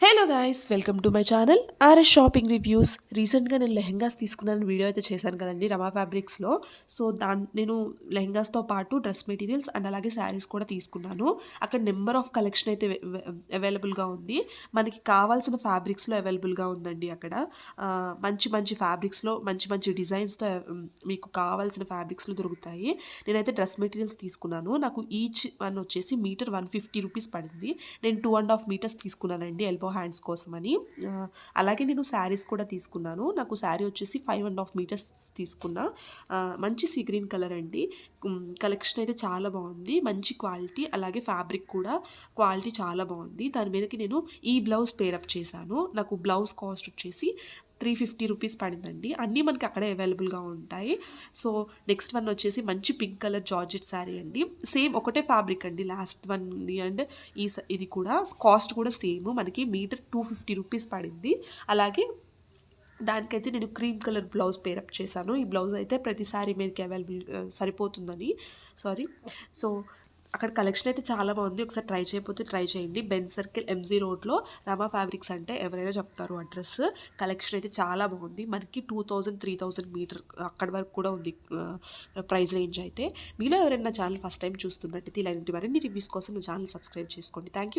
Hello guys, welcome to my channel RS shopping reviews. రీసెంట్గా నేను లెహెంగాస్ తీసుకున్నాను వీడియో అయితే చేశాను కదండి రమా ఫ్యాబ్రిక్స్లో. సో నేను లెహెంగాస్తో పాటు డ్రెస్ మెటీరియల్స్ అండ్ అలాగే శారీస్ కూడా తీసుకున్నాను. అక్కడ నెంబర్ ఆఫ్ కలెక్షన్ అయితే అవైలబుల్గా ఉంది. మనకి కావాల్సిన ఫ్యాబ్రిక్స్లో అవైలబుల్గా ఉందండి అక్కడ. మంచి మంచి ఫ్యాబ్రిక్స్లో మంచి మంచి డిజైన్స్తో మీకు కావాల్సిన ఫ్యాబ్రిక్స్లో దొరుకుతాయి. నేనైతే డ్రెస్ మెటీరియల్స్ తీసుకున్నాను. నాకు ఈచ్ వన్ వచ్చేసి మీటర్ 150 రూపీస్ పడింది. నేను 2.5 మీటర్స్ తీసుకున్నానండి ఎల్బో హ్యాండ్స్ కోసమని. అలాగే నేను శారీస్ కూడా తీసుకున్నాను. నాకు శారీ వచ్చేసి 5.5 మీటర్స్ తీసుకున్నా. మంచి సీ గ్రీన్ కలర్ అండి. కలెక్షన్ అయితే చాలా బాగుంది, మంచి క్వాలిటీ. అలాగే ఫ్యాబ్రిక్ కూడా క్వాలిటీ చాలా బాగుంది. దాని మీదకి నేను ఈ బ్లౌజ్ పేరప్ చేశాను. నాకు బ్లౌజ్ కాస్ట్ వచ్చేసి 350 రూపీస్ పడిందండి. అన్నీ మనకి అక్కడే అవైలబుల్గా ఉంటాయి. సో నెక్స్ట్ వన్ వచ్చేసి మంచి పింక్ కలర్ జార్జెట్ శారీ అండి. సేమ్ ఒకటే ఫ్యాబ్రిక్ అండి లాస్ట్ వన్ అండ్ ఇది కూడా కాస్ట్ కూడా సేమ్. మనకి మీటర్ 250 రూపీస్ పడింది. అలాగే దానికైతే నేను క్రీమ్ కలర్ బ్లౌజ్ పేరప్ చేశాను. ఈ బ్లౌజ్ అయితే ప్రతి శారీ మీదకి అవైలబుల్ సరిపోతుందని. సో అక్కడ కలెక్షన్ అయితే చాలా బాగుంది. ఒకసారి ట్రై చేయకపోతే ట్రై చేయండి. బెన్ సర్కిల్ MG రోడ్లో రమా ఫ్యాబ్రిక్స్ అంటే ఎవరైనా చెప్తారు అడ్రస్. కలెక్షన్ అయితే చాలా బాగుంది. మనకి 2000-3000 మీటర్ అక్కడి వరకు కూడా ఉంది ప్రైస్ రేంజ్ అయితే. మీలో ఎవరైనా ఛానల్ ఫస్ట్ టైం చూస్తున్నట్టయితే ఇలాంటి మరిన్ని రివ్యూస్ కోసం నా ఛానల్ సబ్స్క్రైబ్ చేసుకోండి. Thank you.